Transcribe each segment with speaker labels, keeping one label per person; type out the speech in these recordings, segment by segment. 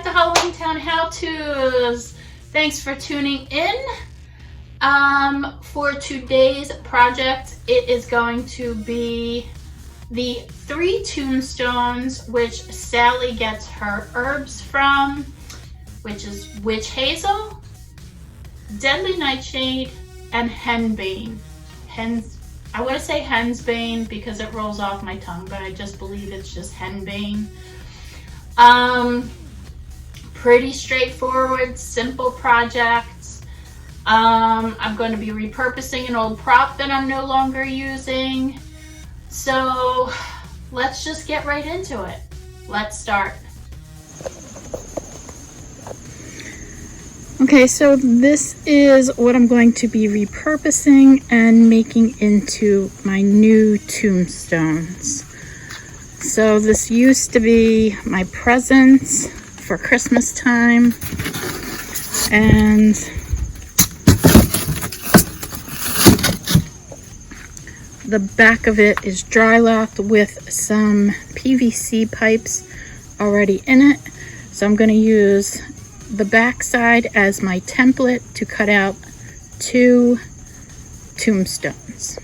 Speaker 1: to Halloween Town How-Tos. Thanks for tuning in. For today's project, it is going to be the 3 tombstones, which Sally gets her herbs from, which is witch hazel, deadly nightshade, and henbane. I want to say hensbane because it rolls off my tongue, but I just believe it's just henbane. Pretty straightforward, simple project. I'm going to be repurposing an old prop that I'm no longer using. So let's just get right into it. Let's start. Okay, so this is what I'm going to be repurposing and making into my new tombstones. So this used to be my presents for Christmas time, and the back of it is Dry-Loc with some PVC pipes already in it. So I'm going to use the back side as my template to cut out 2 tombstones.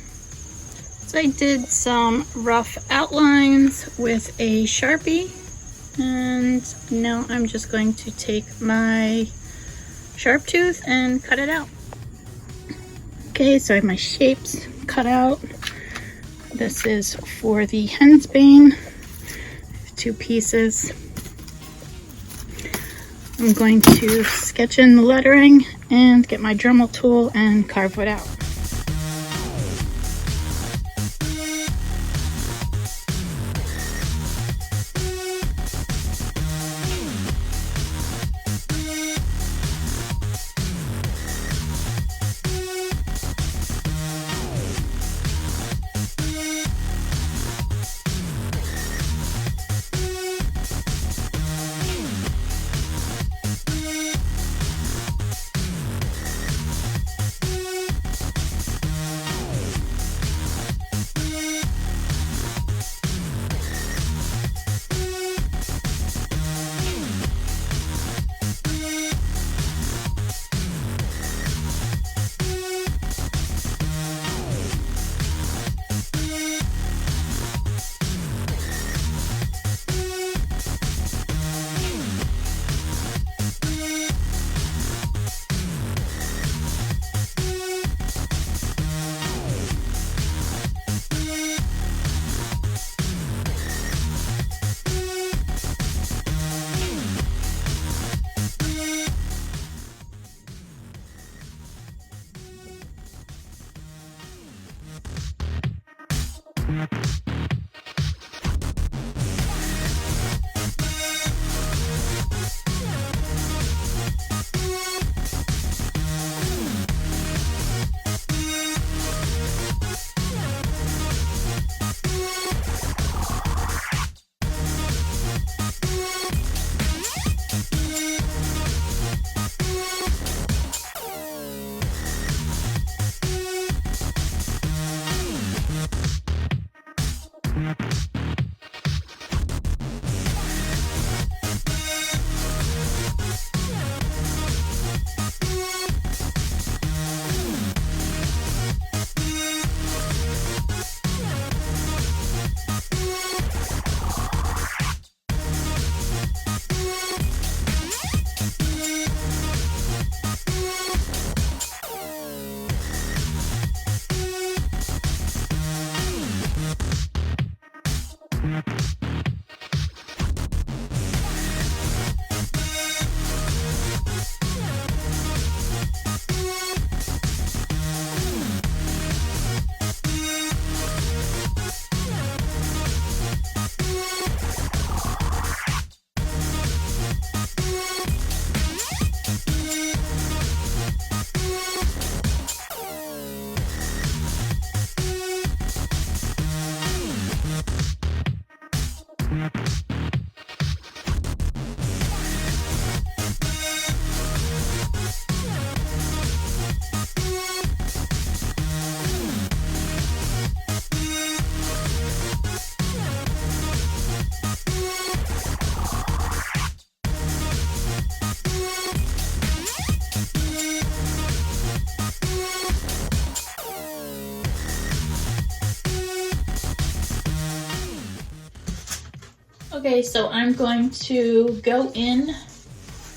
Speaker 1: So I did some rough outlines with a Sharpie, and now I'm just going to take my sharp tooth and cut it out. Okay, so I have my shapes cut out. This is for the hensbane, 2 pieces. I'm going to sketch in the lettering and get my Dremel tool and carve it out. Okay, so I'm going to go in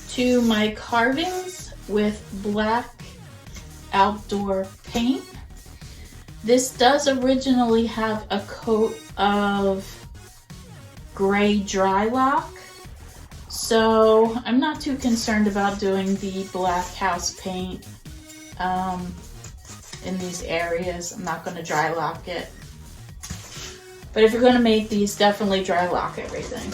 Speaker 1: to my carvings with black outdoor paint. This does originally have a coat of gray Dry-Loc, so I'm not too concerned about doing the black house paint in these areas. I'm not going to Dry-Loc it. But if you're going to make these, definitely Dry-Loc everything.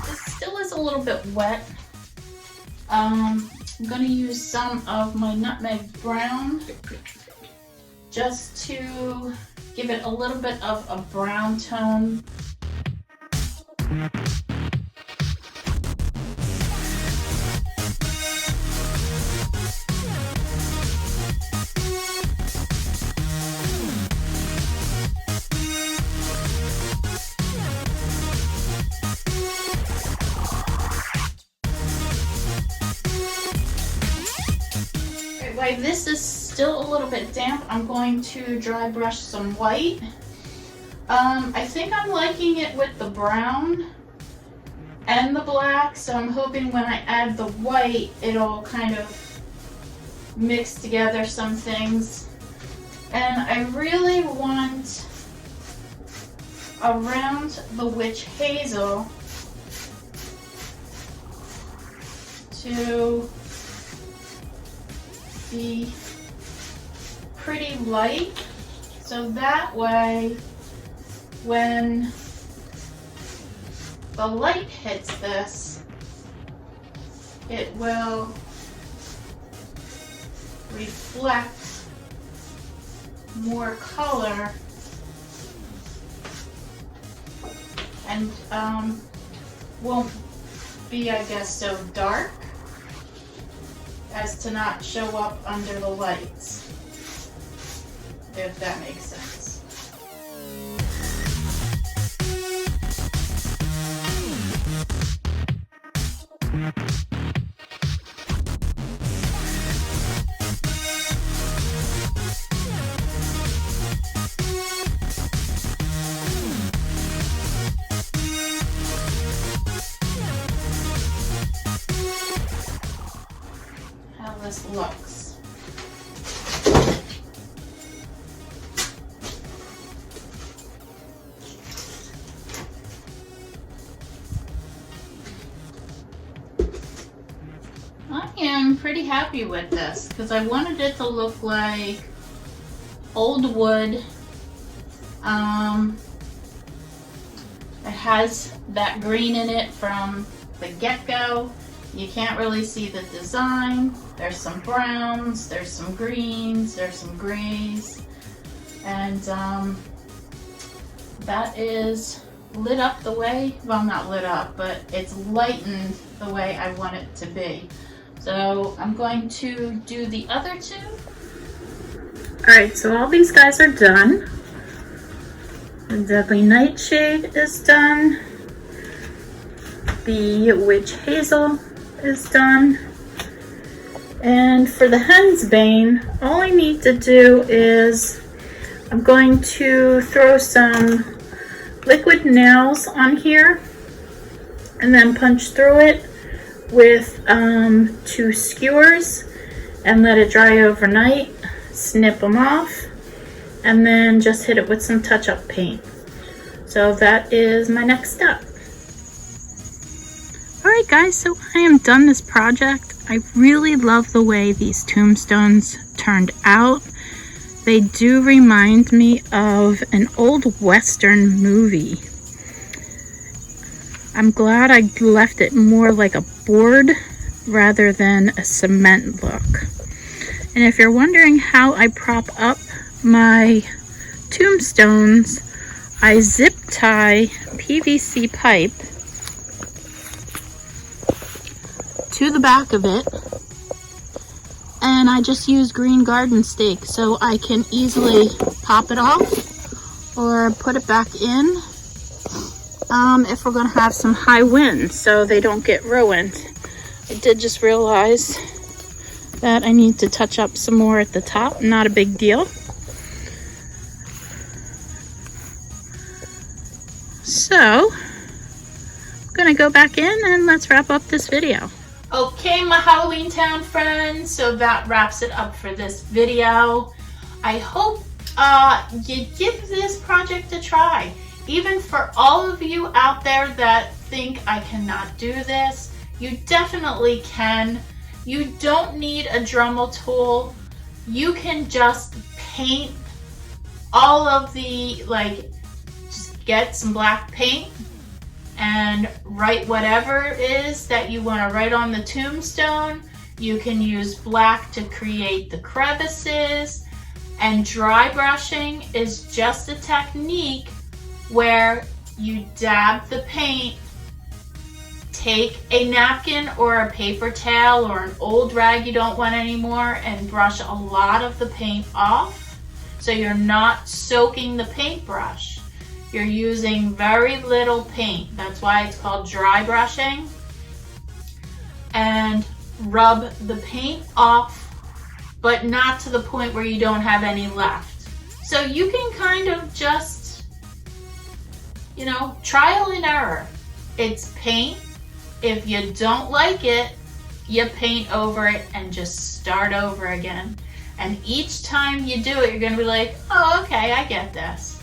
Speaker 1: This still is a little bit wet. I'm going to use some of my nutmeg brown just to give it a little bit of a brown tone. While this is still a little bit damp, I'm going to dry brush some white. I think I'm liking it with the brown and the black, so I'm hoping when I add the white, it'll kind of mix together some things. And I really want around the witch hazel to be pretty light, so that way when the light hits this, it will reflect more color and won't be, I guess, so dark as to not show up under the lights, if that makes sense. How this looks. I am pretty happy with this because I wanted it to look like old wood. It has that green in it from the get-go. You can't really see the design. There's some browns, there's some greens, there's some grays, and that is lit up the way, well, not lit up, but it's lightened the way I want it to be. So I'm going to do the other two. Alright, so all these guys are done. The Deadly Nightshade is done. The Witch Hazel is done. And for the Hensbane, all I need to do is I'm going to throw some liquid nails on here and then punch through it with 2 skewers and let it dry overnight, snip them off, and then just hit it with some touch-up paint. So that is my next step. Alright guys, so I am done this project. I really love the way these tombstones turned out. They do remind me of an old Western movie. I'm glad I left it more like a board rather than a cement look. And if you're wondering how I prop up my tombstones, I zip tie PVC pipe to the back of it, and I just use green garden stake so I can easily pop it off or put it back in if we're going to have some high winds so they don't get ruined. I did just realize that I need to touch up some more at the top. Not a big deal. So, I'm going to go back in and let's wrap up this video. Okay, my Halloween Town friends, so that wraps it up for this video. I hope you give this project a try. Even for all of you out there that think I cannot do this, you definitely can. You don't need a Dremel tool. You can just paint all of the, just get some black paint and write whatever it is that you want to write on the tombstone. You can use black to create the crevices, and dry brushing is just a technique where you dab the paint, take a napkin or a paper towel or an old rag you don't want anymore, and brush a lot of the paint off so you're not soaking the paintbrush. You're using very little paint. That's why it's called dry brushing. And rub the paint off, but not to the point where you don't have any left. So you can kind of just, trial and error. It's paint. If you don't like it, you paint over it and just start over again. And each time you do it, you're gonna be like, oh, okay, I get this.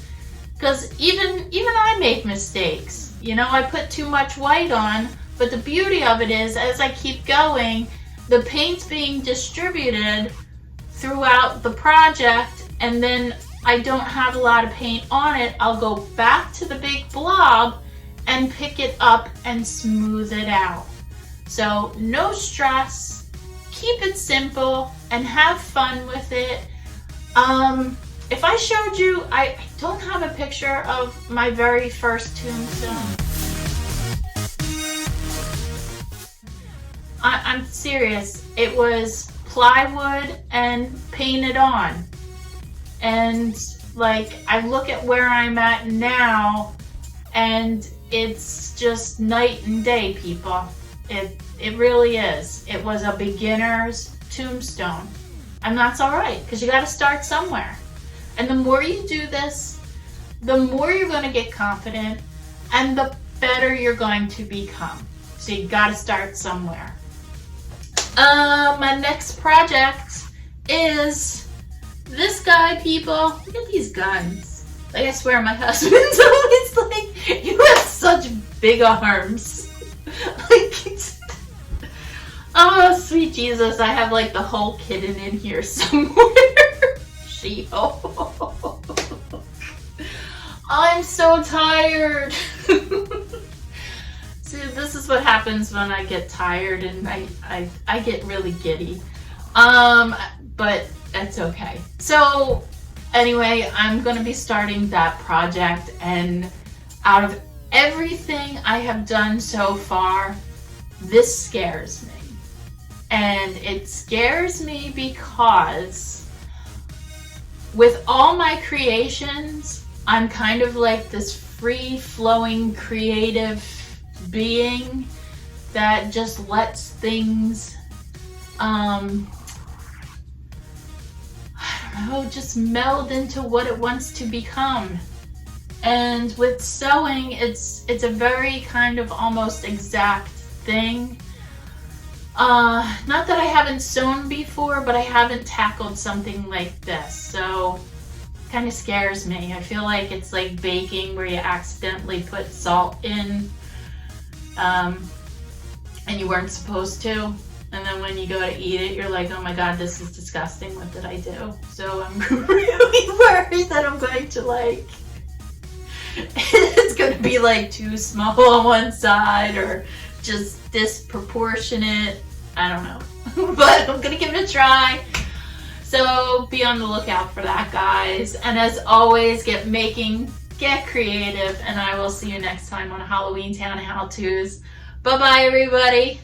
Speaker 1: Because even I make mistakes. I put too much white on, but the beauty of it is, as I keep going, the paint's being distributed throughout the project, and then I don't have a lot of paint on it. I'll go back to the big blob and pick it up and smooth it out. So no stress, keep it simple and have fun with it. If I showed you, I don't have a picture of my very first tombstone. I'm serious. It was plywood and painted on. And I look at where I'm at now, and it's just night and day, people. It really is. It was a beginner's tombstone. And that's all right, because you got to start somewhere. And the more you do this, the more you're going to get confident and the better you're going to become. So you got to start somewhere. My next project is this guy, people. Look at these guns. I swear my husband's always like, you have such big arms. Oh, sweet Jesus. I have the whole kitten in here somewhere. I'm so tired. See, this is what happens when I get tired and I get really giddy. But that's okay. So anyway, I'm gonna be starting that project, and out of everything I have done so far, this scares me. And it scares me because with all my creations, I'm kind of like this free-flowing creative being that just lets things, I don't know, just meld into what it wants to become. And with sewing, it's a very kind of almost exact thing. Not that I haven't sewn before, but I haven't tackled something like this, so it kind of scares me. I feel like it's like baking, where you accidentally put salt in, and you weren't supposed to, and then when you go to eat it, you're like, oh my god, this is disgusting, what did I do? So I'm really worried that I'm going to it's going to be too small on one side, or just disproportionate. I don't know, but I'm gonna give it a try. So be on the lookout for that, guys. And as always, get creative, and I will see you next time on Halloween Town How-Tos. Bye bye, everybody.